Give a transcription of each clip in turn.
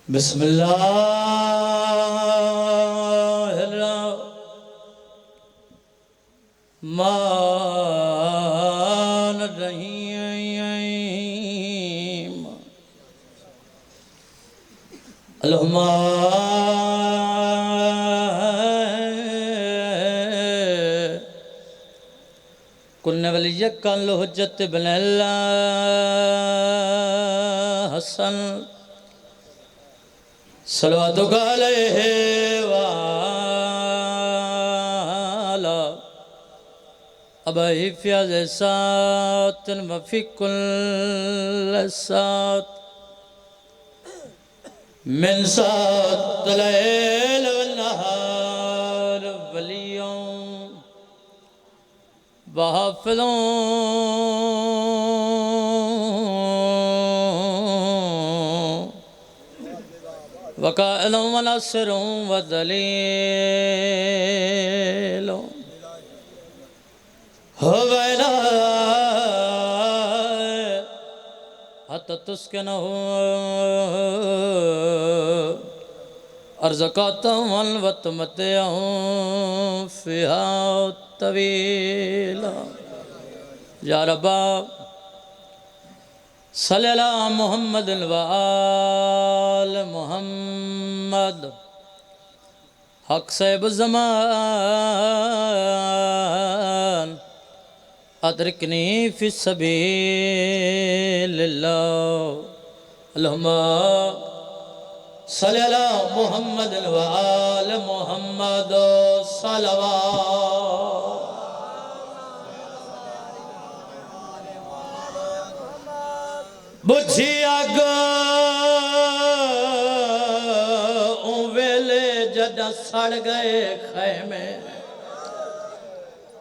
बिस्मिल्लाहिर्रहमानिर्रहीम। अल्लाहुम्मा कुन्न वलिय्यक अल-हुज्जत बिन हसन सलवातुक अलैहि वाला अबही फ़ियाज़ सातन वफ़ी कुल्ल सात मिन सात लैल वन्नहार वलियों वहाफ़िज़ों वक़ाइदों वनासिरों वदलीलों हुवैला हत्ता तुस्किनहु अर्ज़क़तहुम व तुमत्तिअहुम फ़ीहा तवीला। या रब्बा सल्लि अला मुहम्मद व आल मुहम्मद। हक़ साहिब ज़मान अदरिकनी फ़ी सबीलिल्लाह। अल्लाहुम्मा सल्लि अला मुहम्मद व आल मुहम्मद सल्लल्लाहु। बुझी अग वेले जदा सड़ गए खैमे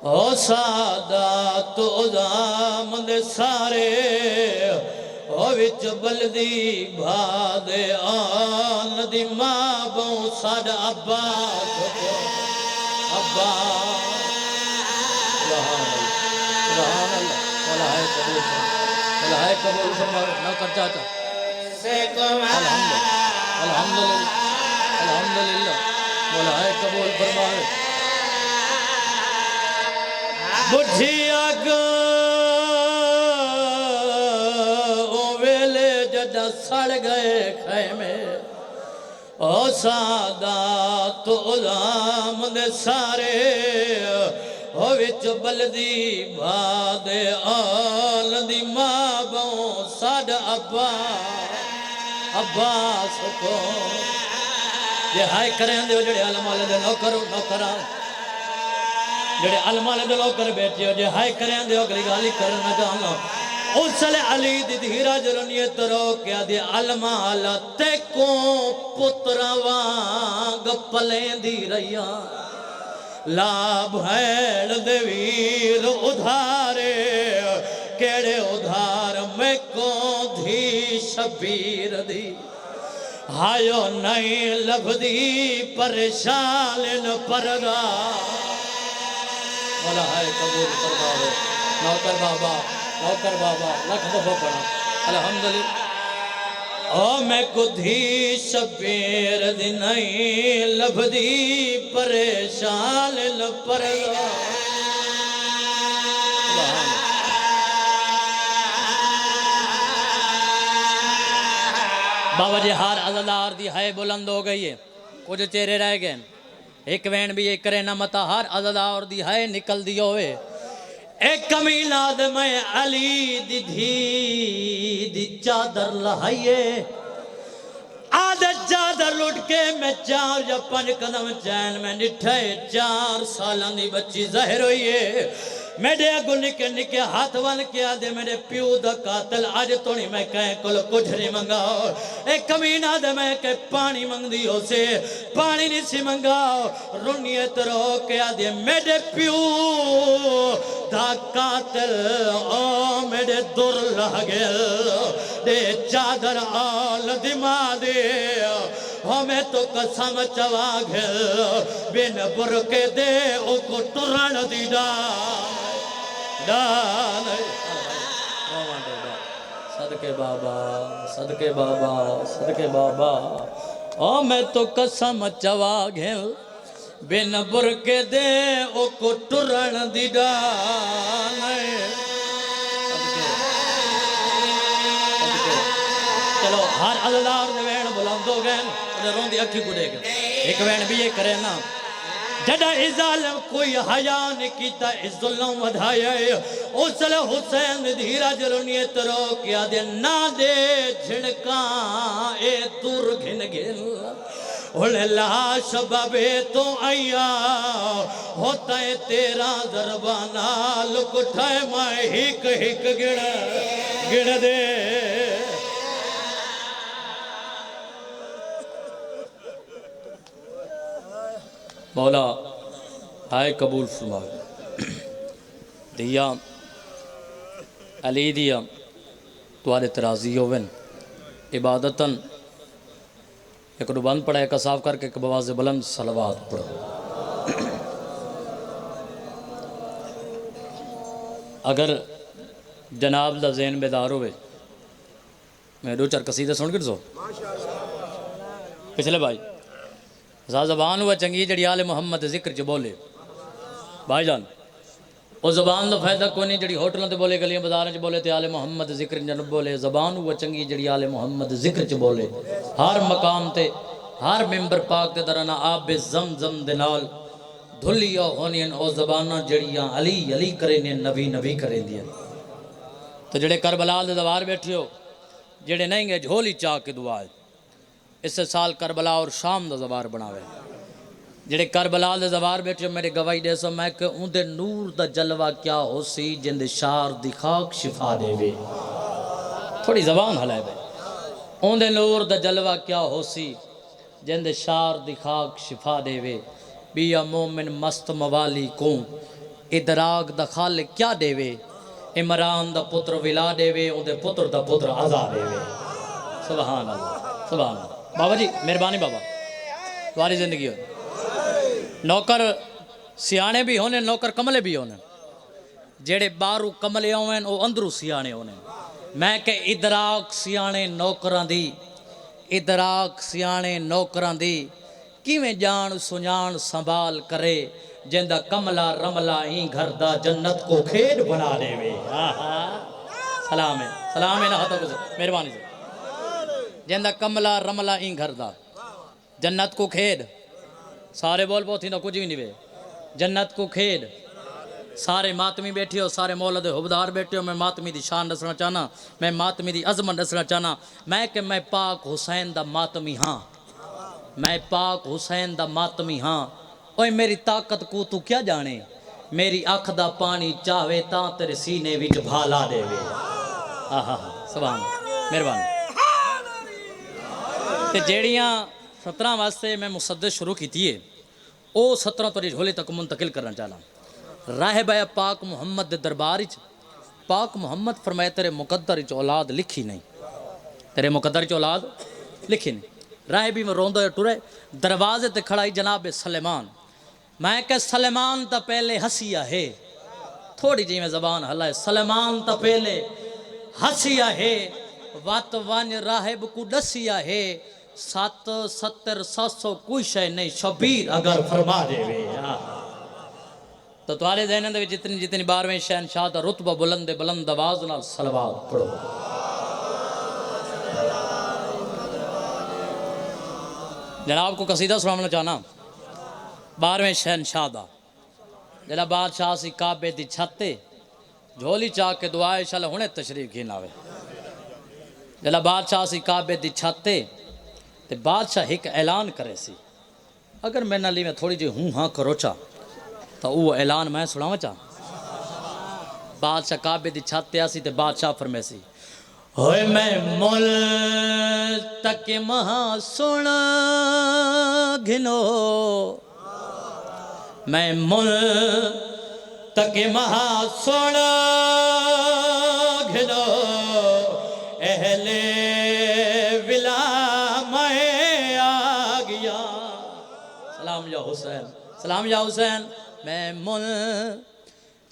ओ सादात उज़ाम दे सारे ओ विच बलदी भादे आन दी मां बो साड अब्बास अब्बा कबूल फरमाओ ना कर चाचा अल्हम्दुलिल्लाह अल्हम्दुलिल्लाह मौलाए कबूल फरमाए। बुझी अग ओ वेले जदा सड़ गए खैमे ओ सादात उज़ाम दे सारे ओ विच बलदी भादे आल दी मां बो साड अब्बास को ये हाय करें दे जेड़े अलमाले दे नौकर नौकरा जेड़े अलमाले दे नौकर बैठे हो जे हाय करें दे अगली गाली करना जानो उसले अली दी धीरा जरनियत रो क्या दे अलमाल ते को पुत्रा वांग पलेंदी रहिया लाभ भैड़ दे वीर उधारे केड़े उधार में को धी शबीर दी हायो नहीं लभदी परेशान न परदा वाला हाय कबूल फरमावे। नौकर बाबा लख दफा पढ़ा अल्हम्दुलिल्लाह। ओ मैं कुधी शबीर दी नहीं लभदी परेशान न परदा। बाबा जी हार अज़ादार दी है बुलंद हो गई है कुछ चेहरे रह गए एक वैन भी एक करे ना मता हार अज़ादार दी है निकल दी होवे एक कमीना दे मैं अली दी धी दी चादर लहाइए आदे चादर लुट के मैं 4 या 5 कदम चैन में निठे 4 सालां दी बच्ची ज़ाहिर हुई है मेरे अगो निके निके हाथ वन के आदे मेरे प्यो दा कातल अज तो नहीं मैं कह कोल कुछ नहीं मंगाओ एक कमीना दे मैं के पानी मंगदी हो से पानी नहीं सी मंगाओ रुनियत रो के आदे मेरे प्यो दा कातल ओ मेरे दुर लग गए दे चादर आल दिमा दे मैं तो कसम चवा घिल बिन बुरके दे ओ को टुरण दी डान सदके बाबा सदके बाबा सदके बाबा ओ मैं तो कसम चवा घिल बिन बुरके दे ओ को टुरण दी डान चलो हर अल्लाह ने वैन बुलंद हो गए रोंदी अखी गुड़े गए एक वैन भी ये करे ना जदा इजालम कोई हया ने कीता इजुल्म वधाया उसले हुसैन धीरा जलनिए तरो क्या दे ना दे झिड़का ए दूर घिन घिन उले लाश बाबे तो आया होता है तेरा दरबाना लुक उठाए मैं हिक हिक गिण दे मौला आए कबूल फरमा दिया अली दिया तुआरे तराजी होवन इबादतन एक बंद पड़ा एक साफ करके एक बवाज़ बुलंद सलवात पढ़ो अगर जनाब दा ज़हन बेदार होवे मैं दो चार कसीदे सुन के सो पिछले भाई ज़बान हुआ चंगी जड़ी आले मोहम्मद जिक्र च बोले भाईजान वो ज़बान का फायदा कोई नहीं जड़ी होटलों से बोले गलियां बाजारों च बोले तो आले मोहम्मद जिक्र जन बोले ज़बान हुआ चंगी जड़ी आले मोहम्मद जिक्र च बोले हर मकाम ते हर मिंबर पाक के दराना आप जम जम दे नाल धुलिया होनियन ओ ज़बाना जड़ियां अली अली करे ने नबी नबी करे दियां तो जड़े करबला दे दरबार बैठे हो जड़े नहीं गए झोली चाह के दुआ इस साल करबला और शाम का जवार बनावे जेड़े करबला दे जवार बैठे मेरे गवाही दे सो मैं कि उनके नूर दा जलवा क्या हो सी जिंदे शार दी खाक शिफा देवे थोड़ी जबान हलाए बे उनके नूर दा जलवा क्या हो सी जिंदे शार दी खाक शिफा देवे बिया मोमिन मस्त मवाली को इदराक दा खालिक क्या देवे इमरान दा पुत्र विला देवे उनके पुत्र दा पुत्र अज़ा देवे सुभान अल्लाह सुभान अल्लाह बाबा जी मेहरबानी बाबा तुम्हारी जिंदगी हो नौकर सियाने भी होने नौकर कमले भी होने जेड़े बारू कमले होने वो अंदरू सियाने होने मैं के इदराक सियाने नौकरां दी इदराक सियाने नौकरां दी किवें जान सुजान संभाल करे जिंदा कमला रमला ही घर दा जन्नत को खेड बना देवे सलाम है ना हतो मेहरबानी से जिंदा कमला रमला ई घर दा जन्नत को खेड सारे बोल बहुत ही ना कुछ भी नहीं वे जन्नत को खेड सारे मातमी बैठे हो सारे मौलद हुबदार बैठे हो मैं मातमी दी शान दसना चाहना मैं मातमी दी अजमत दसना चाहना मैं कि मैं पाक हुसैन दा मातमी हाँ मैं पाक हुसैन दा मातमी हाँ ओए मेरी ताकत को तू क्या जाने मेरी अख दा पानी चाहे ता तेरे सीने विच भाला देवे आहा सुभान मेहरबानी ते जेड़ियां 17 वास्ते मैं मुसद्दस शुरू की है वो 17 तो झोले तक मुंतकिल करना चाहना राहब पाक मुहम्मद दे दरबार पाक मुहम्मद फरमाए तेरे मुकद्दर च औलाद लिखी नहीं तेरे मुकद्दर च औलाद लिखी नहीं राहबी में रोंदे टुरे दरवाजे ते खड़ाई जनाब सलेमान मैं कह सलेमान तो पहले हसिया है थोड़ी जी में जबान हलाए सलेमान तो पहले हसिया है वत वन राहब को दसिया है 7 70 700 कोई शय नहीं शबीर अगर फरमा देवे तो तुम्हारे जहन में जितनी जितनी 12वें शहनशाह दा रुतबा बुलंद बुलंद आवाज नाल सलवात पढ़ो जनाब को कसीदा सुनाना चाहना 12वें शहनशाह दा जरा बादशाह सी काबे दी छत्ते झोली चाह के दुआए शाला हुणे तशरीफ घिन आवे जरा बादशाह सी काबे दी छत्ते ते बादशाह एक ऐलान करे सी अगर मैं नाली में थोड़ी जी हूँ हाँ करोचा तो वो ऐलान मैं सुनावा चाह बादशाह काबे दी छत्ते आसी ते बादशाह फरमे सी होए मैं मुल तक महा सुन घिनो मैं मुल तक महा सुन घिनो अहले विला मैं हुसैन सलाम या हुसैन मैं मुल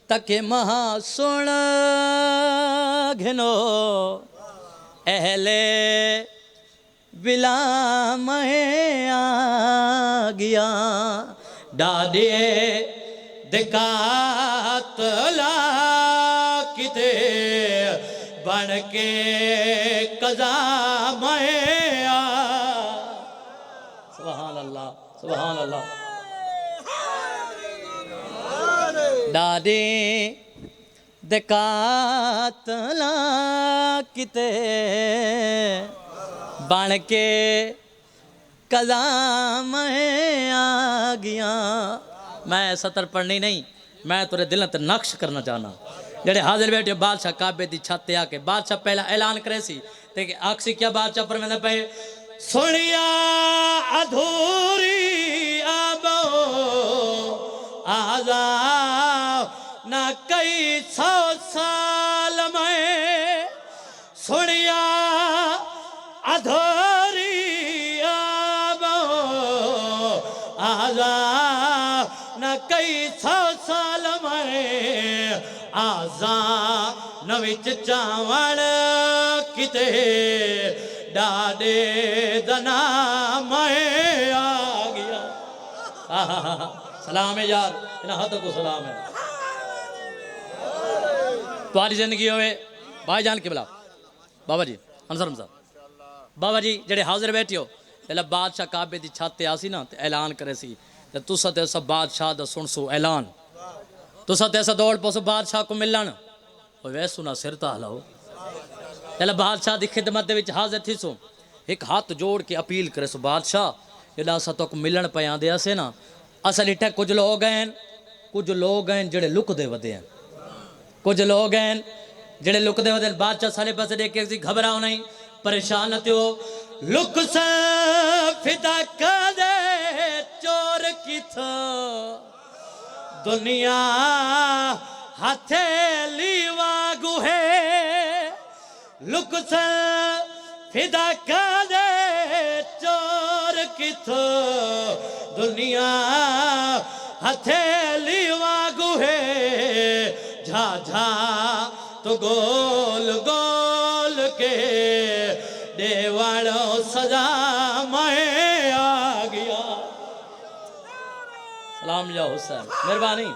तके महा सुन घिनो अहले बिला मैं आ गया डाडे दिकातला किते बन के कजा मैं आ सुभान अल्लाह सुभान अल्लाह डाडे दिकातला किते बन के कदा मैं आ गया मैं सतर पढ़नी नहीं मैं तेरे दिल ते नक्श करना चाहना जेडे हाजिर बैठे बादशाह काबे दी छत ते आके बादशाह पहला ऐलान करे सी ते आखसी क्या बादशाह पर मैंने पे सुनिया अधूरी आबो आजा ना कई 100 साल में सुनिया अधूरी आबो आजा न कई 100 साल में आजा न विच चावण किते डाडे दना मैं आ गया सलाम है यार इन्हें हद को सलाम है तुम्हारी जिंदगी होवे भाईजान के बुला बाबा जी अंसर साहब बाबा जी जेडे हाजिर बैठे हो पहले बादशाह काबे की छत ते आसी ना ते ऐलान करे सी ते तुसा ते सब बादशाह दा सुन सो ऐलान तुसा ते ऐसा दौड़ पसो बादशाह को मिलन वैसू ना सिर ता हलाओ पहले बादशाह की खिदमत दे विच हाजिर थी सो एक हाथ जोड़ के अपील करे सो बादशाह जेड़ा असा तो मिलन पे आंदे आसे ना असल इट्ठे कुछ लोग हैं जेड़े लुकदे वदे हैं कुछ लोग हैं जेड़े लुकदे वदे बादशाह सारे पासे देख के घबराओ नहीं परेशान न हो लुक से फिदा कर चोर की थो दुनिया हथेली वागू है लुक से फिदा कर चोर की थो दुनिया हथेली वागू है झा झा तो गोल गोल के देवालो सजा मैं आ गया सलाम या हुसैन मेहरबानी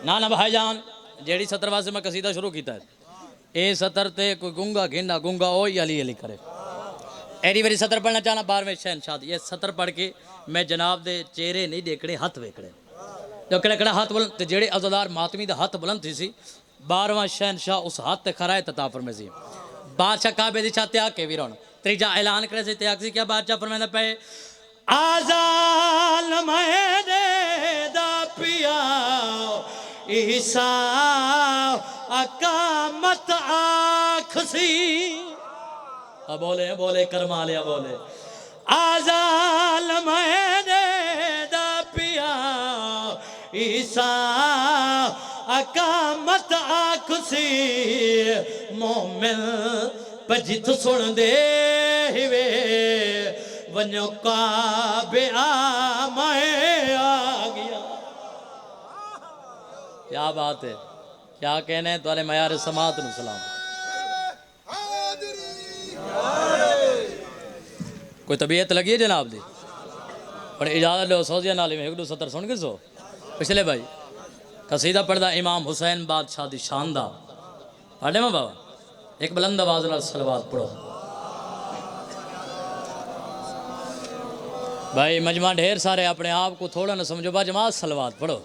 नाना भाईजान जेड़ी सतर वास्ते मैं कसीदा शुरू किया है ए सतर ते कोई गुंगा घेंदा गुंगा ओ अली अली करे एडी बारी सतर पढ़ना चाहना 12वें शहनशाह ये सतर पढ़ के मैं जनाब दे चेहरे नहीं देखने हथ वेखने जो कड़ा हाथ बुलंद ते जेड़े अज़ादार मातमी दा हाथ बुलंद थी सी 12वां शहनशाह उस हाथ ते खरा है तताफर में सी बादशाह काबे दी छत आके वीरोन त्रीजा ऐलान करे से त्याग क्या बादशाह फरमांदा पे आजान मैंने दा पिया ईसा अकामत आखसी बोले बोले कर्मा लिया बोले आजान मैंने दा पिया ईसा अकामत आखसी मोमिन पजित सुन दे वे वनो काबे आ मैं आ गया क्या बात है क्या कहने हैं तुम्हारे मयार समात नु सलाम कोई तबीयत लगी है जनाब दी पर इजाजत लो सौजिया नाली में 1-2 सुन के सो पिछले भाई कसीदा पढ़दा इमाम हुसैन बादशाह दी शानदार पढ़े मैं बाबा एक बुलंद आवाज नाल सलवात पढ़ो भाई मजमा ढेर सारे अपने आप को थोड़ा ना समझो बा जमात सलवात पढ़ो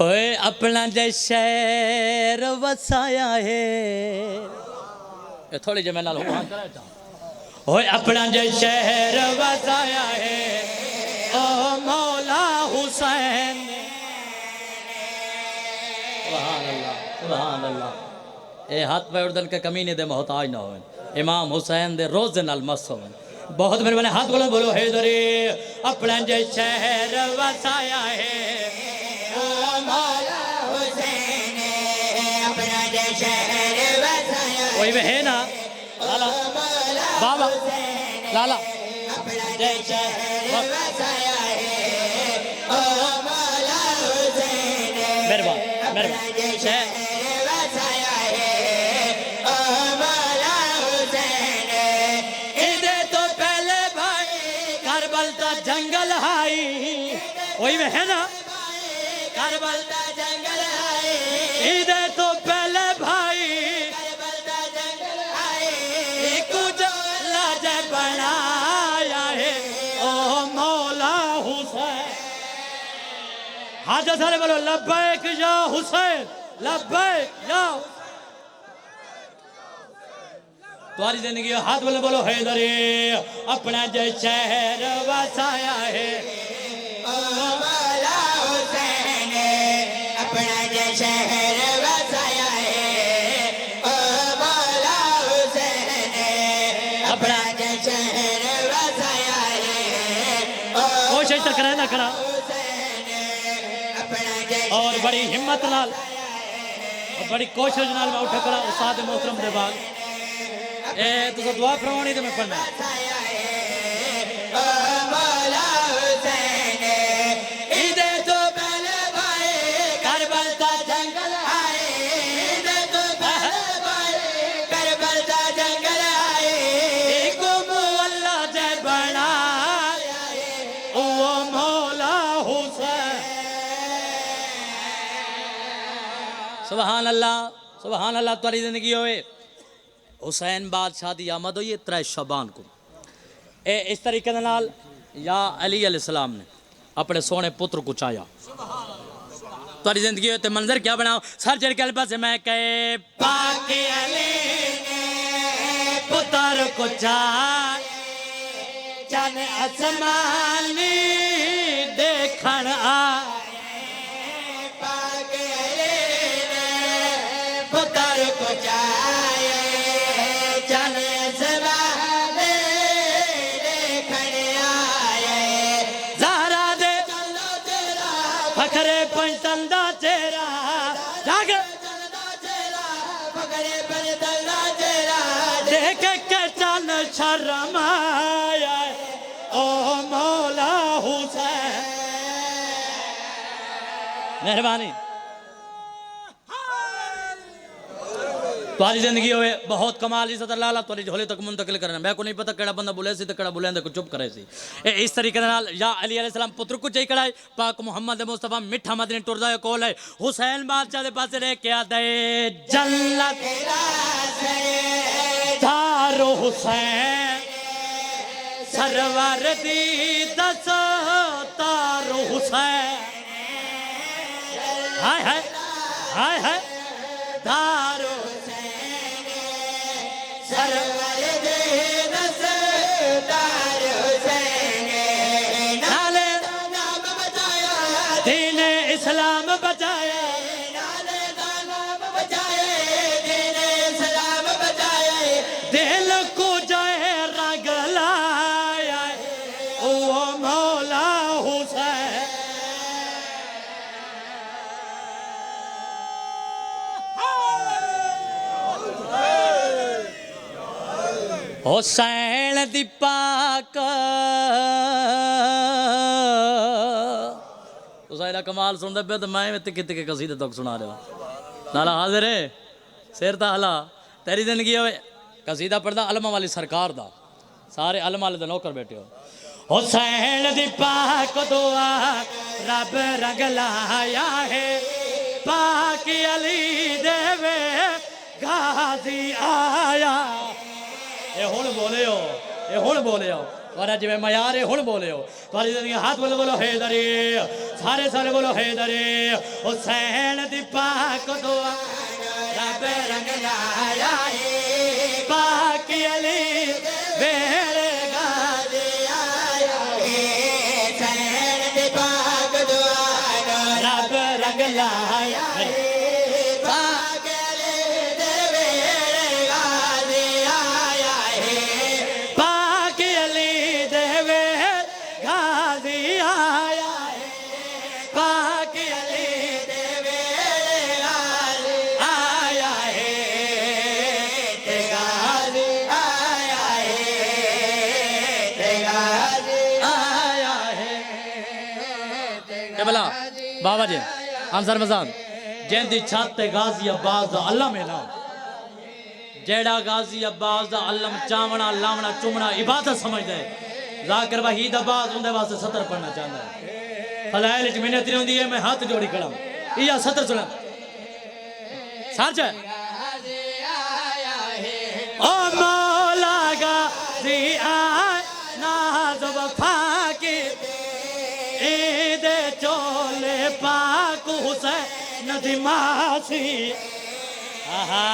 ओए अपना जय शहर वसाया है ये थोड़ी जमे नाल हुआ करे ओए अपना जय शहर वसाया है ओ मौला हुसैन सुभान अल्लाह सुभान अल्लाह ए हाथ पे उड़दन के कमीने दे मोहताज ना होवे इमाम हुसैन दे रोज दे नाल मस्त होवे बहुत मेरे हाथ बोलो हैदरी अपना जय शहर वसाया है ओ मौला हुसैन अपना जय शहर वसाया वही में है ना बाबा लाला अपना शहर बसाया है ओ मौला हुसैन मेहरबान अपना शहर बसाया है ओ मौला हुसैन इधर तो पहले भाई करबल का जंगल हाई वही में है ना करबल का जंगल है इधर तो पहले भाई करबल का जंगल है कुछ लाज बनाया है ओ मौला हुसैन हाजा सारे बोलो लब्बैक या हुसैन लब्बैक या तुम्हारी जिंदगी हाथ बोले बोलो हैदरी अपना जो शहर बसाया है ओ मौला हुसैन अपना जो शहर बसाया है ओ मौला हुसैन अपना जो शहर बसाया है ओ कोशिश तो करे ना करा हुसैन अपना जो और बड़ी हिम्मत नाल और बड़ी कोशिश नाल मैं उठ करा उस्ताद मोहतरम दे बाद ए तुझे दुआ फरमानी तो मैं पढ़ना बसाया है ओ मौला हुसैन इधर तो पहले भाई करबल का जंगल है इधर तो पहले भाई करबल का जंगल है गुम अल्लाह जे बनाया ओ मौला हुसैन सुभान अल्लाह तुम्हारी जिंदगी होए हुसैन बादशाह की आमद हुई है 3 शबान को ए इस तरीके दे नाल या अली अलैहिस्सलाम ने अपने सोने पुत्र को चाया तुम्हारी जिंदगी होए ते मंजर क्या बनाओ सर चढ़ के पास मैं कहे पाक अली ने पुत्र को चाया चन आसमानी देखण आ पाक अली ने पुत्र को चाहे चल ज़बाने देखण आए ज़हरा दे चलो तेरा फखरे पंचतंदा चेहरा जाग चलना तेरा पकड़े पर चलना तेरा देख के चल शर्म आया ओ मौला हुसैन मेहरबानी तुम्हारी जिंदगी होए बहुत कमाल इज्जत अल्लाह अल्लाह तुम्हारी झोले तक मुंतकिल करना मैं को नहीं पता केड़ा बंदा बोले सी ते केड़ा बोले को चुप करे सी ए इस तरीके दे नाल या अली अलैहि सलाम पुत्र को चाहिए कड़ाई पाक मोहम्मद मुस्तफा मिठा मदनी टुर जाए कोल है हुसैन बादशाह दे पास रह के आदा है जन्नत तारो हुसैन सरवर दी दस तारो हुसैन हाय हाय हाय हाय तारो सरवर दे नसदार हुसैन नाले नाम बचाया दीन इस्लाम बचाया नाले नाम बचाए दीन इस्लाम बचाए दिल को जाए रंग लाया ओ मौला हुसैन हुसैन दी पाक हुसैन कमाल सुनते पे तो मैं तिक्के तिक्के कसीदे तक सुना रहा नाला हाजिर है सिर ता हला तेरी जिंदगी होवे कसीदा पढ़दा अलमा वाली सरकार दा सारे अलमा वाले दे नौकर बैठे हो हुसैन दी पाक दुआ रब रंग लाया है पाक अली देवे गाजी आया ये हुण बोले हो ये हुण बोले हो और जिवें मयार है हुण बोले हो तुम्हारी जिंदगी हाथ बोले बोलो हैदरी सारे सारे बोलो हैदरी हुसैन दी पाक दुआ रब रंग लाया है पाक अली वेले गाजी आया हुसैन दे पाक दुआ रब रंग लाया है पाक अली दे वेले गाजी आया है पाक अली देवे गाजी आया है पाक अली दे वेले गाजी आया है भला बाबा जी आंसर मजाक जैंदी छत ते गाजी अब्बास दा अल्लाह में नाम जेड़ा गाजी अब्बास दा अल्लम चावना लावना चुमना इबादत समझदा है जाकिर वहीद अब्बास उनदे वास्ते सतर पढ़ना चाहता है फलाइल च मिन्नत नहीं होंदी है मैं हाथ जोड़ी खड़ा या सतर सुना सच है ओ मौला गाजी आए नाज वफा के दे चोले पाक हुसैन दिमासी आहा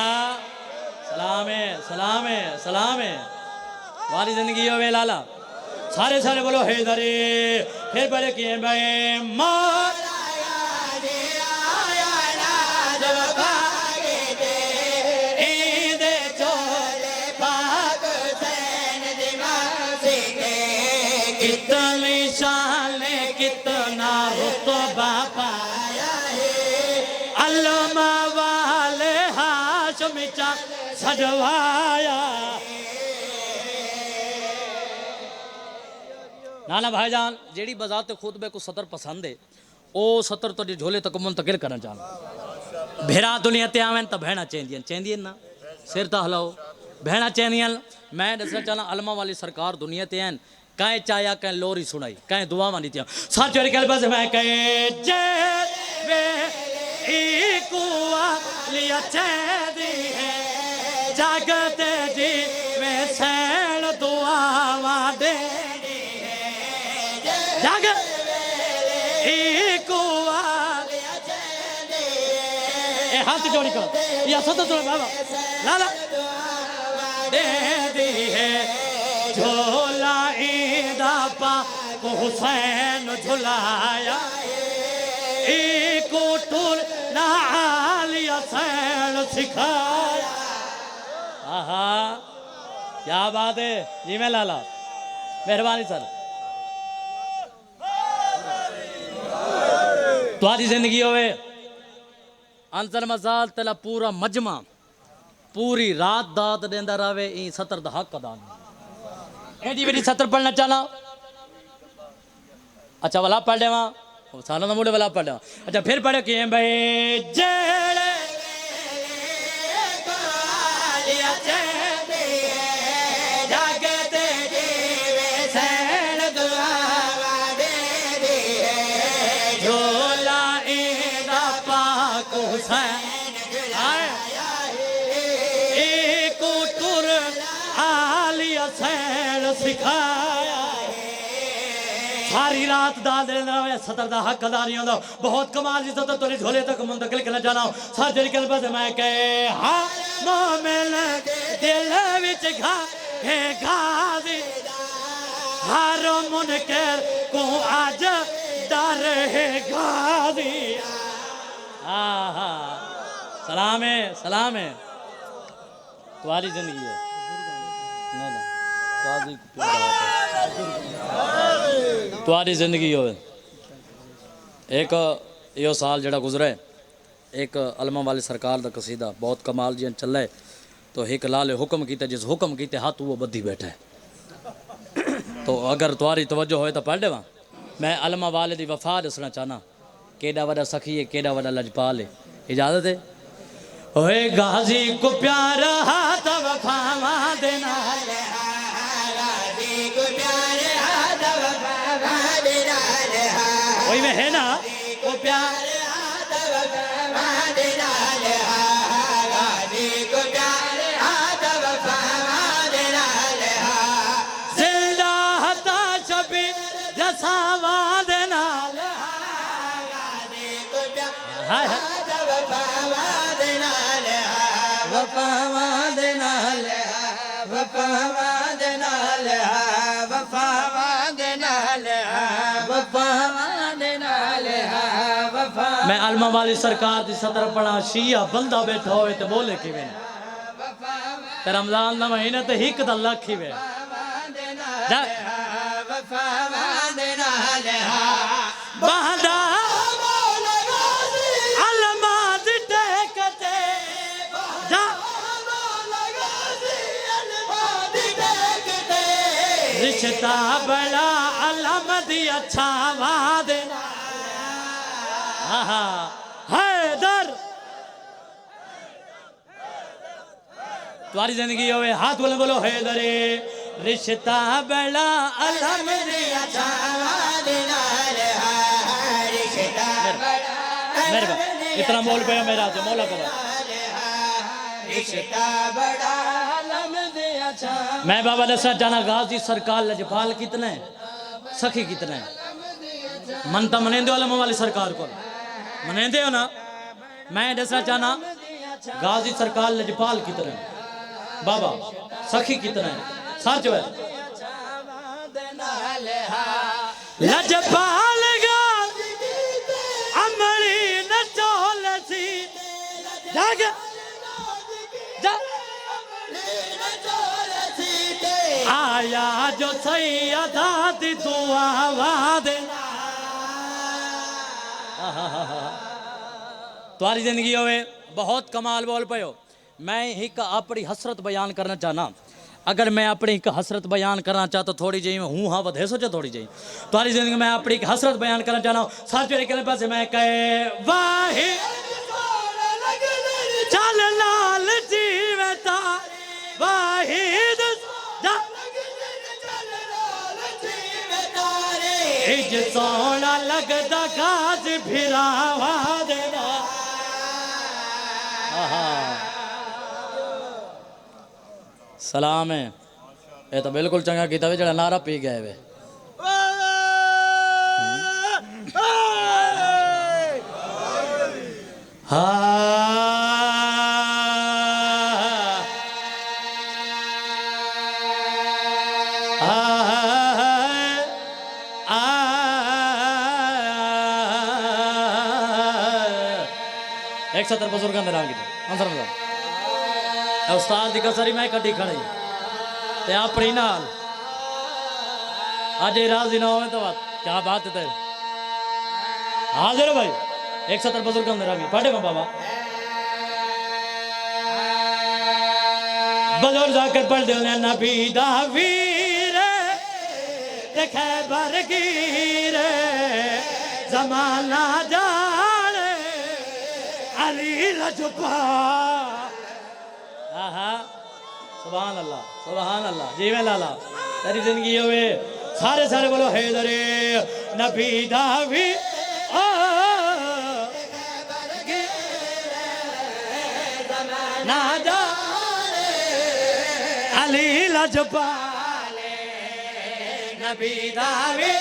सलामे सलामे सलामे वाली जिंदगी हो वे लाला सारे सारे बोलो हैदरी फिर बड़े किए भाई मौला गाजी आया नाज वफा के दे चोले पाक हुसैन दिमासी कितनी शान कितना रुतबा पाया है अल्लामा वाले हाशम चा सजवाया नाना भाईजान जेड़ी बजाते खुतबे को सतर पसंद है ओ सतर तो झोले तक मुंतकिल करना चाहना भेड़ा दुनिया ते आवन तो भेड़ा चेंदियन ना सिर तो हलाओ भेड़ा चेंदियन मैं दसना चाहना अलमा वाली सरकार दुनिया ते आन कहीं चाया कहीं लोरी सुनाई कहीं दुआ मानी थी सच जोड़ी कल बस मैं कहीं जे वे इकुआ लिया चेदी है जागते जी में सैन दुआ दे जाग इकुआ ए हाथ जोड़ी करो या सत जोड़ बाबा लाला दे दी है झोला ईदा पा को हुसैन झुलाया इको टूर ना आलिया सैन सिखाया आहा क्या बात है जी मैं लाला मेहरबानी सर तुम्हारी जिंदगी होवे अंसर मसाल तेला पूरा मजमा पूरी रात दात देंदा रहे ई सतर दा हक अदा एडी बेटी सतर पढ़ना चाहना अच्छा वाला पढ़ देवा सालों मुड़े वाला पढ़ देवा अच्छा फिर पढ़े कि भाई जेड़े जागते जीवे सैन दुआ दे दी झोला ईदा पाक हुसैन एको टुर आलिया सैन सिखाया सारी रात दाद सतर दा हक अदा नहीं होता बहुत कमाल जी सतर तोरी झोले तक मुंतकिल करना चाहना सर्जरी कल बस मैं कहे हाँ मोमिन दिल विच घा है गाजी हर मुनकर को आज डर है गाजी सलाम है तुम्हारी जिंदगी है तुम्हारी जिंदगी हो एक यो साल जड़ा गुजरे एक अलमा वाली सरकार का कसीदा बहुत कमाल जी चल है तो एक लाल हुक्म किते जिस हुक्म किते हाथ वो बद्धी बैठा है तो अगर तुम्हारी तवज्जो हो तो पढ़ देवा मैं अलमा वाले दी वफा दसना चाहना केड़ा वड़ा सखी है केड़ा वड़ा लजपाल है इजाजत है ओए गाजी को प्यार हाथ वफावा देना गाजी को प्यार हाथ वफावा देना वही में है ना को प्यार हाथ वफावा देना गाजी को प्यार हाथ वफावा देना जिंदा हता शबी जसावा देना गाजी को प्यार हाथ वफावा देना वफावा देना वफावा देना वफावा देना वफावा देना मैं अलमा वाली सरकार की सतर पढ़ा शिया बंदा बैठा होए तो बोले कि वे रमजान का महीना तो हिक दा लख ही वे वफावा देना बहदा रिश्ता बड़ा अलम दी अच्छा वादे आहा हैदर तुम्हारी जिंदगी होवे हाथ बोले बोलो हैदरे रिश्ता बड़ा अलम दिया मेरे इतना मोल पे मेरा जो मौला को मैं बाबा दसा जाना गाजी सरकार लजपाल कितने सखी कितने मनता मनेंदे वाला वाली सरकार को मनेंदे हो ना मैं दसा जाना गाजी सरकार लजपाल कितने बाबा सखी कितने सच है लजपाल गा अमली न चोलसी जग आया जो सैयदा दी दुआ वादे तुम्हारी जिंदगी होवे बहुत कमाल बोल पयो मैं एक अपनी हसरत बयान करना चाहना अगर मैं अपनी एक हसरत बयान करना चाहता थोड़ी जी हूँ हाँ वधे सोचा थोड़ी जी तुम्हारी जिंदगी में अपनी एक हसरत बयान करना चाहना हूँ सच के पास मैं कहे वाहे चल लाल जीवता वाहिद इज सोना लगदा गाज फिरावा देना सलाम है ये तो बिल्कुल चंगा किया जरा नारा पी गए वे एक सत्तर बुजुर्ग मेरा आंसर उस्ताद की कसरी मैं कटी खड़ी ते अपनी नाल आज राजी ना हो तो बात क्या बात है हाजिर भाई 170 बुजुर्ग अंदर आ गए पढ़े बाबा बजोर जाकर पढ़ दे नबी दा वीर देखे बरगीर जमाना जाने अली लजपा सुभान अल्लाह जी में लाला तेरी जिंदगी हुए सारे सारे बोलो हैदरे नबी दावी ना जा अली लजपाले नबी दावी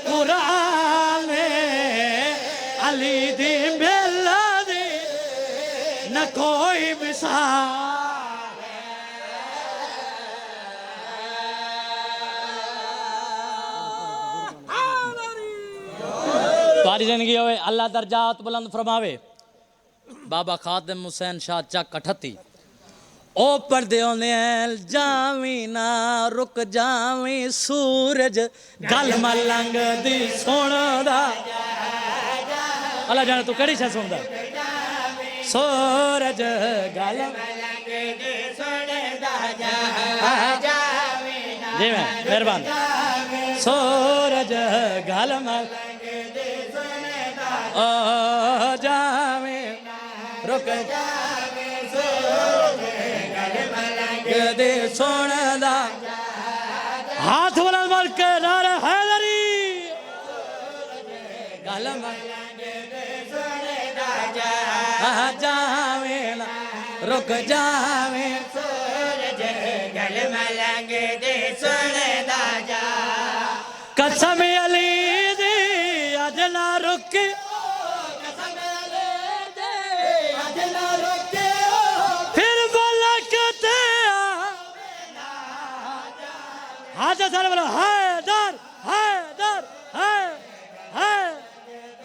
कुरान अली दी मेला दी न कोई मिसाल तुम्हारी जिंदगी होवे अल्लाह दर्जात बुलंद फरमावे बाबा खादिम हुसैन शाह चक 38 ओ पढ़दे होने जावी ना रुक जावी सूरज गल मलंग दी सुनदा अल्लाह जाने तू कड़ी छा सुनदा सूरज गल मलंग दी सुनदा जी मैं मेहरबान सूरज गल मलंग दी सुनदा ओ जावी रुक जावी दे सोना हाथ वाला मल के नारा हैदरी गल जावे रुक जावे सूरज गल मलंग दे सुनदा जा कसम अली दी अज ना रुक आजा सारे बोलो हैदर हैदर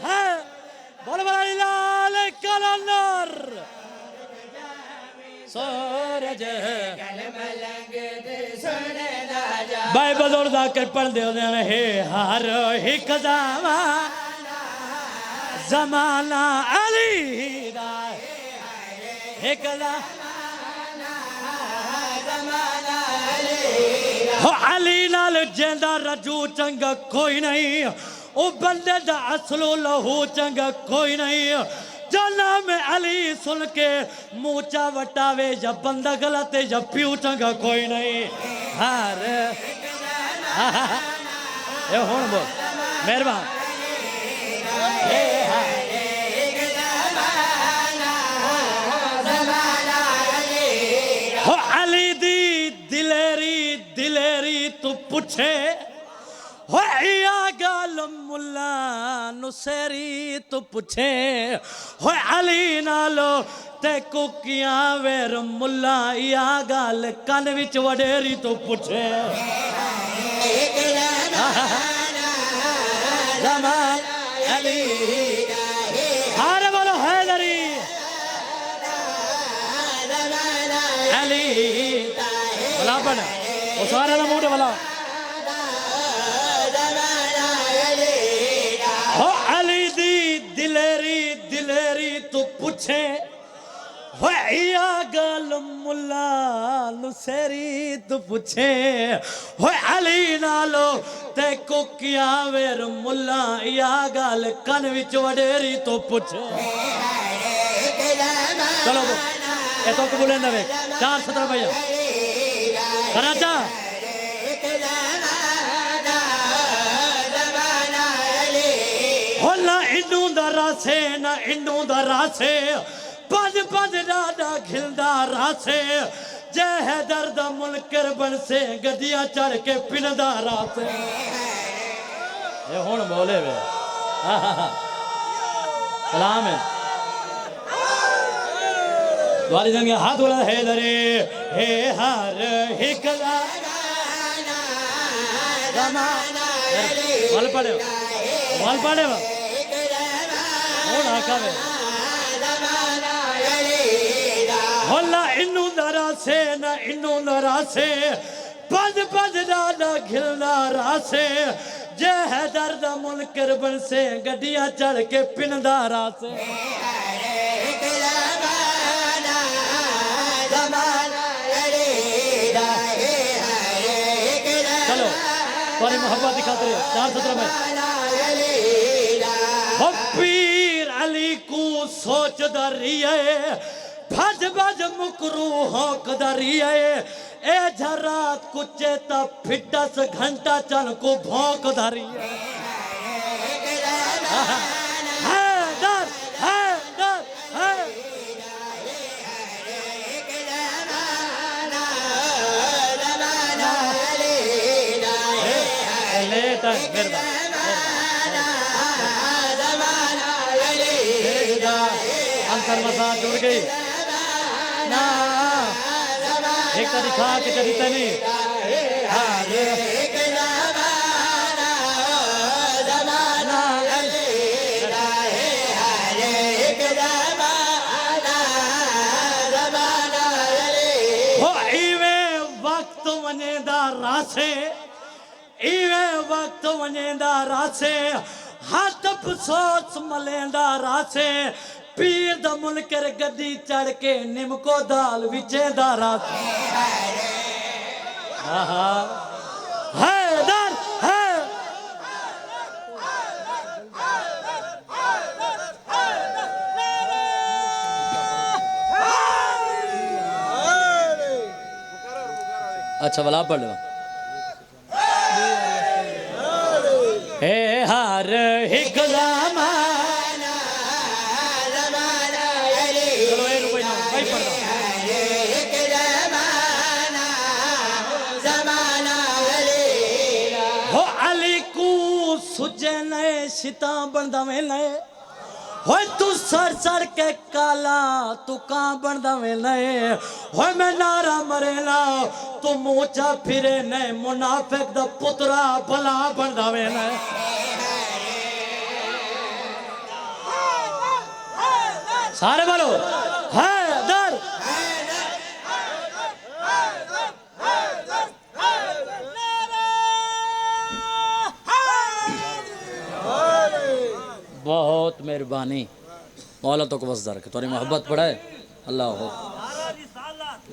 है बोलो बोलो लाल कलंदर सूरज भाई बदौड़ जाकर पढ़ दे हे हर हिक जावा जमाना अली दा एक हो अली नाल जेंदा रजू चंगा कोई नहीं ओ बंदे दा असलो लहू चंगा कोई नहीं जो नाम अली सुन के मूचा वटावे या बंदा गलत या प्यू चंगा कोई नहीं हार ये हुन बोल मेहरबान हो अली दी दिलेरी दिलेरी तू पूछे हो या गाल मुल्ला नुसेरी तू पूछे हो अली नालो ते कुकिया वेर मुल्ला या गाल कन विच वडेरी तू पूछे जमान अली हारे बोलो हैदरी अली भला बन वो सारे ना मूड भला हो अली दी दिलेरी दिलेरी तू पूछे हो या गल मुल्ला नुसेरी तू पूछे हो अली नालो ते कुकिया वेर मुल्ला या गल कन विच वडेरी तू पूछे चलो ये तो कबूल है नवे 417 भैया कराचा हो ना इन्नू दा रासे ना इन्नू दा रासे पज पज डाडा खिलदा रासे जय हैदर दा मुनकर बन से गदियां चढ़ के पिनदा रासे ये हुन बोले वे सलाम है वाली जंगे हाथ बोला हैदरे हे हर हिकला वाल पड़े हो ढाका में होला इन्नू दरा से ना इन्नू दरा से पज पज डाडा खिलदा रासे जे हैदर दा मुनकर बन से गड्डियां चढ़ के पिनदा रासे चलो तुम्हारी मोहब्बत की खातिर 417 में हो पीर अली को सोच दरिए भज भज मुकरू होक दरिए ए झरात कुचे ता फिटस घंटा चल को भौंक दरिए हैदर हैदर है लेटा अंतर मसा जुड़ गई ना एक तो दिखा के चलते नहीं हो इवे वक्त वनेदा रासे इवे वक्त वनेदा रासे हाथ अफसोस मलेंदा रासे पीर द मुनकर गद्दी चढ़ के निमको दाल विचेंदा रासे हैदर है अच्छा भला पढ़ लो हे हर हिक ज़माना चलो एक रुपये ना भाई पढ़ दो हो अली को सुजे नए सिता बनदा में नए हो तू सर सर के काला तू कहाँ बनदा में नए हो मैं नारा मरे ना तू मोचा फिरे नए मुनाफिक दा पुत्रा भला बनदा में नए सारे बोलो हैदर बहुत बहुत मेहरबानी मौला तो को वसदा रखे तुम्हारी मोहब्बत पढ़ाए अल्लाह हो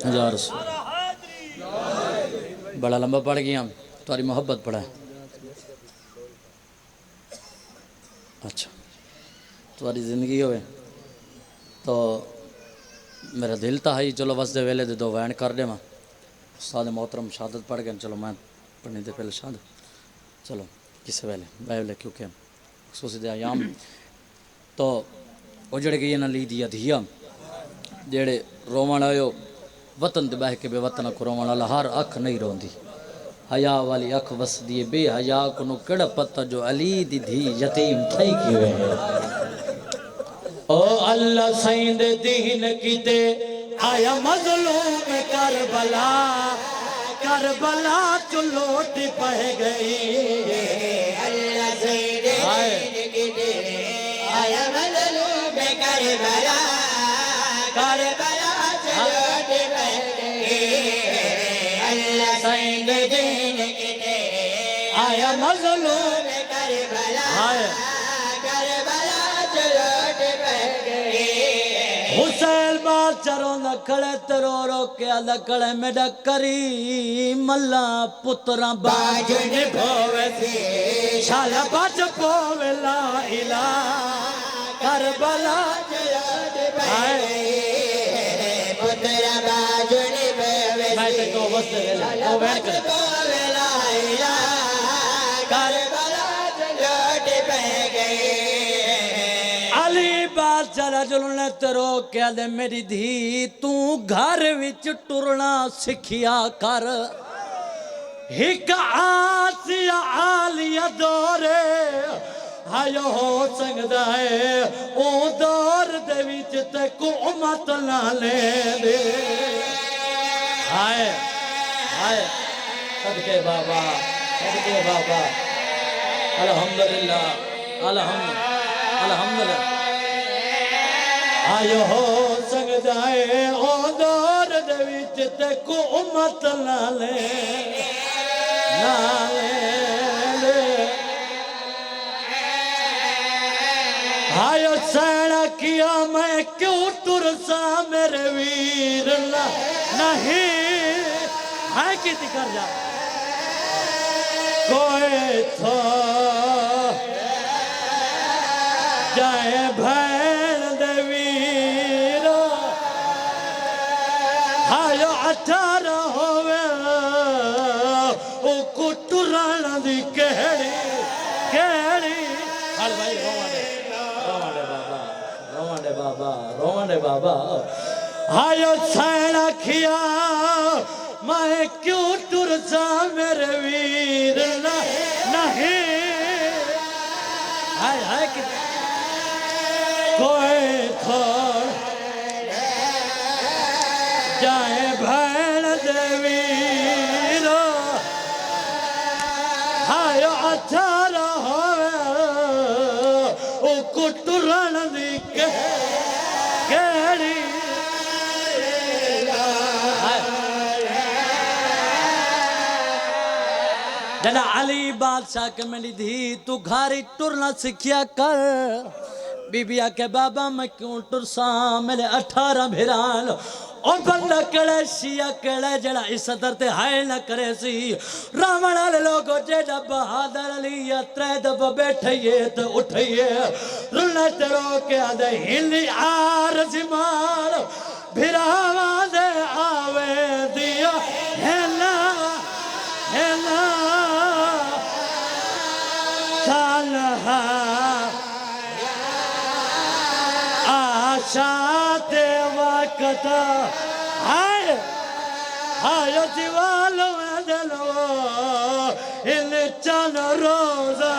हजार बड़ा लंबा पढ़ गया तुम्हारी मोहब्बत पढ़ाए अच्छा तुम्हारी ज़िंदगी होवे तो मेरा दिल तो है चलो वसदे वेले दे दो वैन कर देव उस्ताद मोहतरम शहादत पढ़ गए चलो मैं पढ़ने दे पहले शहादत चलो किस वेले वेले क्योंकि खुशी दे आयाम तो उजड़ गई ना ली दिया धिया जेड़े रोवण आयो वतन ते बह के बेवतन को रोवण वाला हर अख नहीं रोंदी हया वाली अख वसदी बेहया को केड़ा पता जो अली दी धी यतीम थई किवे ओ अल्लाह सैंद दीन कीते आया मजलूम करबला करबला चो लोट पह गई अल्लाह सैयद दीन कीते आया मजलूम करबला करबला चो लोट पह गई अल्लाह सैयद दीन कीते आया मजलूम करबला करबला चो लोट पह गई हुसैन बादशाह नखड़े तरो रो के लकड़े में डकरी मल्ला पुत्रा बाजन भोवे शाला बाज पोवे ला इला करबला पुत्र बाजुन भवे मैं ते को वस्ते ओ बैठ कर बोला इला करबला लोट पह गए अली बादशाह रजुल तरो के दे मेरी धी तू घर विच टुरना सिखिया कर हिक आसिया आलिया दौरे हायो हो सकदा है ओ दौर दे विच ते को मत ला ले दे हाय हाय सदके बाबा अल्हम्दुलिल्लाह अल्हम्दुलिल्लाह आयो हो सकदा है ओ दौर दे विच ते को मत ला ले हायो सैना किया मैं क्यों तुरसा मेरे वीर नहीं है कि कर जा कोई तो जाए भैन दे वीर हायो 18 होवे ओ कुटुरण दी केड़ी हल भाई रोवंडे बाबा हायो सैना खिया मैं क्यों टुरसा मेरे वीर नहीं हाय कि कोई थोड़ जाए भैन दे वीर हायो 18 होवे ओ कुटुरण दी केड़ी जड़ा अली बादशाह के मेरी धी तू घारी टुरना सिखिया कर बीबी आके बाबा मैं क्यों टुरसा मेरे 18 भिरान ओ बंदा कड़े शिया कड़े जड़ा इस दरते हाय न करे सी रावण वाले लोग जेड़ा बहादुर अली यात्रा दब बैठिए तो उठिए रुलने तेरो के आदे हिली आर जिमार भिरावा दे आवे दिया हेला सालहा आशा दे वक्त हाय दीवाल में दिलो इन चन रोजा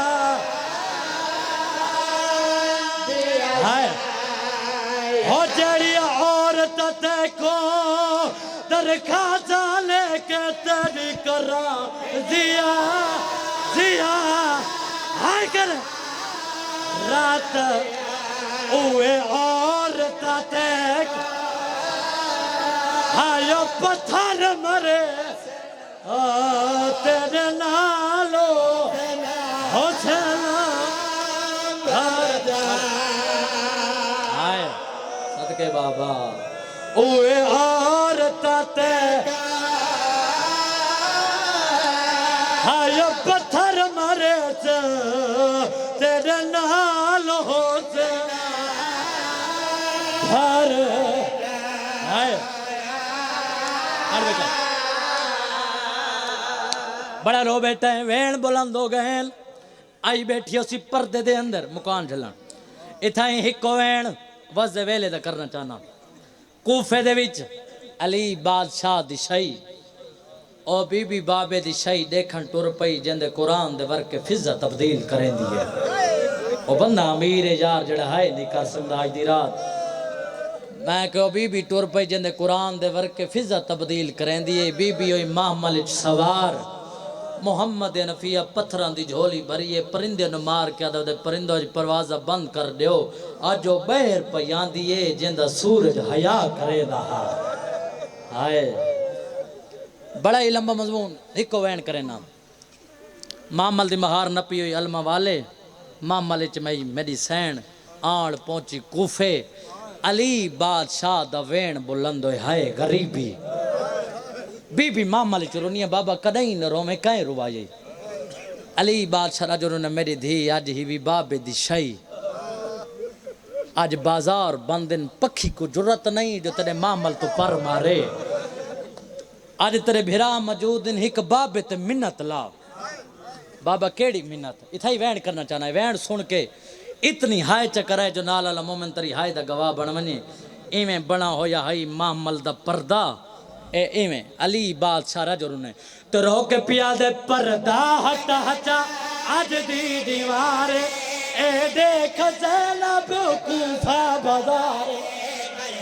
हाय हो जड़ी औरत ते को दरखास्त लेके तेरी करा दिया हाय कर रात उए औरत ते हायो पत्थर मरे तेरे नालो हो चला सदके बाबा ओए औरता ते हाय पत्थर मारे तेरे नाल हो से हर हाय बेटा बड़ा रो बैठा है वेण बुलंद हो गए आई बैठी उसी पर्दे दे अंदर मुकान झलन इथा हिको वेण वज़ वेले दा करना चाहना कूफे दे विच अली बादशाह दी शाही ओ बीबी बाबे दी शाही देखन टुर पई जिंदे कुरान दे वर्के फिजा तब्दील करेंदी है ओ बंदा अमीर है यार जड़ा है नहीं कर सकदा आज दी रात मैं कहो बीबी टुर पई जिंदे कुरान दे वर्के फिजा तब्दील करेंदी है बीबी ओई महमल च सवार मोहम्मद नफिया पत्थरां दी झोली भरिए परिंदे नु मार के आदे परिंदो परवाजा बंद कर दियो अज ओ बहर पई आंदी है जिंदा सूरज हया करेदा हाय बड़ा ही लंबा मजमून हिको वैन करे ना मामल दी महार नपी हुई अलमा वाले मामल च मई मेरी सैन आड़ पहुंची कूफे अली बादशाह दा वैन बुलंद होए हाय गरीबी बीबी मामल च रोनिया बाबा कदई न रोवे कहीं रुवाई अली बादशाह राजो ने मेरी धी अज ही भी बाबे दी शाही आज बाजार बंदन पखी को जरूरत नहीं जो तेरे मामल तो पर मारे आज तेरे भिरा मौजूद हिक बाबे ते मिन्नत ला बाबा केड़ी मिन्नत इथा ही वैन करना चाहना है वैन सुन के इतनी हाय चक्कर है जो नाला मोमिन तरी हाय दा गवाह बन वने इवें बना होया हई मामल दा पर्दा ए इवें अली बादशाह राजो ने तो रो के पिया दे पर्दा हटा हटा आज दी दीवार ए देख ज़ैनब कूफा बाजार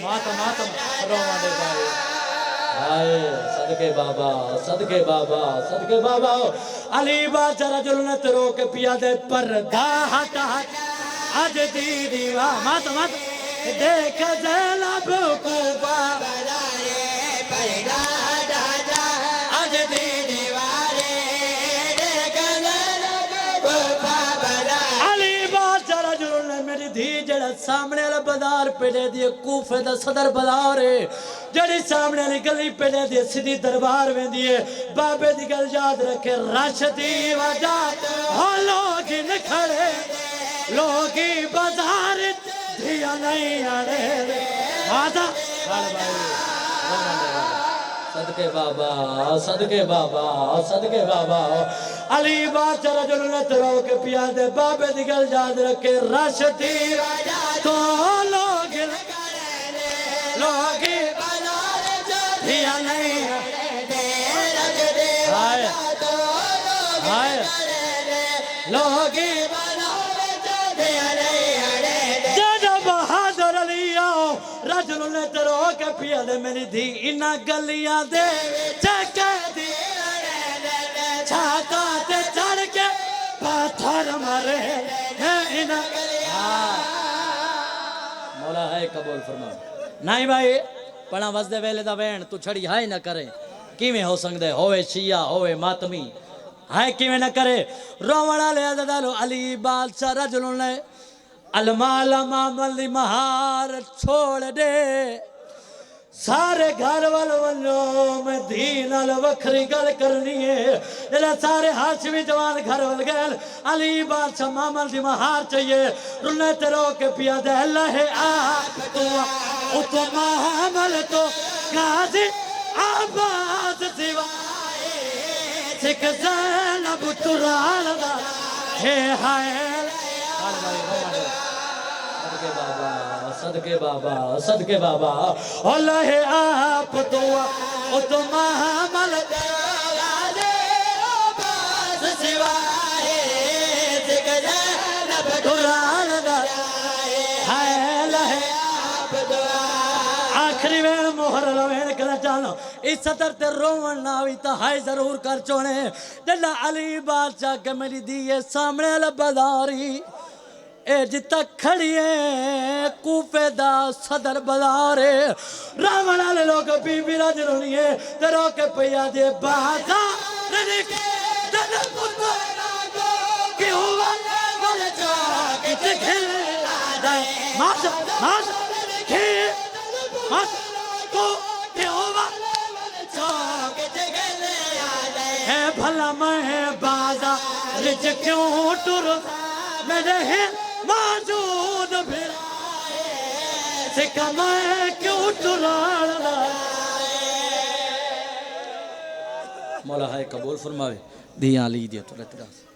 मातम मातम रोवा दे भाई हाय सदके बाबा सदके बाबा सदके बाबा अली बादशाह राजो ने तो रो के पिया दे पर्दा हटा हटा आज दी दीवार मातम मातम देख ज़ैनब कूफा सामने वाला बाजार पेड़े दिए कूफे दा सदर बाजार है जड़ी सामने वाली गली पेड़े दिए सीधी दरबार वेंदी है बाबे दी गल याद रखे रश दी वजह हो लोग न खड़े लोगी बाजार दिया नहीं आने आजा सदके बाबा सदके बाबा सदके बाबा अली बादशाह रजुल ने तरो के पिया दे बाबे दी गल याद रखे रश दी तो लोग लोगी दिया नहीं हाय हाय लोगी बहादुर अली आओ रजुल ने तरो के पिया दे मेरी धी इना गलियां दे चके दी छाता ते चढ़ के पत्थर मारे इना मौला है कबूल फरमा नहीं भाई पढ़ा वजदे वेले दा वैन तू छड़ी हाय ना करे किवें हो सकदे होवे शिया होवे मातमी हाय किवें ना करे रोवण वाले अदालो अली बादशाह रजुल ने अलमाला मामल दी महार छोड़ दे सारे घर वाल वनो मैं धी नाल वखरी गल करनी है जेड़ा सारे हाशमी जवान घर वाल गए अली बादशाह मामल दी महार चाहिए रुने ते रो के पिया दे लहे आ तो मामल तो गाजी आबाद सिवाए सिख ज़ैनब तुराल दा हे हाय सदके बाबा सदके बाबा अल्लाह आप तो मामल सिवाए आखिरी वेल मोहर लवेण कर जानो इस सदर ते रोवन ना भी तो हाय जरूर कर चोने जल्ला अली बादशाह के मेरी दी सामने बाजारी ए जिता खड़िए कूफे दा सदर बाजार रावण वाले लोग बीबी राज रोनिए तेरो के पैया दे बाजा हाँ को क्यों चौक जगले आले है भला मैं बाजार च क्यों टुर मेरे है मौजूद फिर सिख मैं क्यों टुराना मौला है कबूल फरमावे दिया ली दिया तो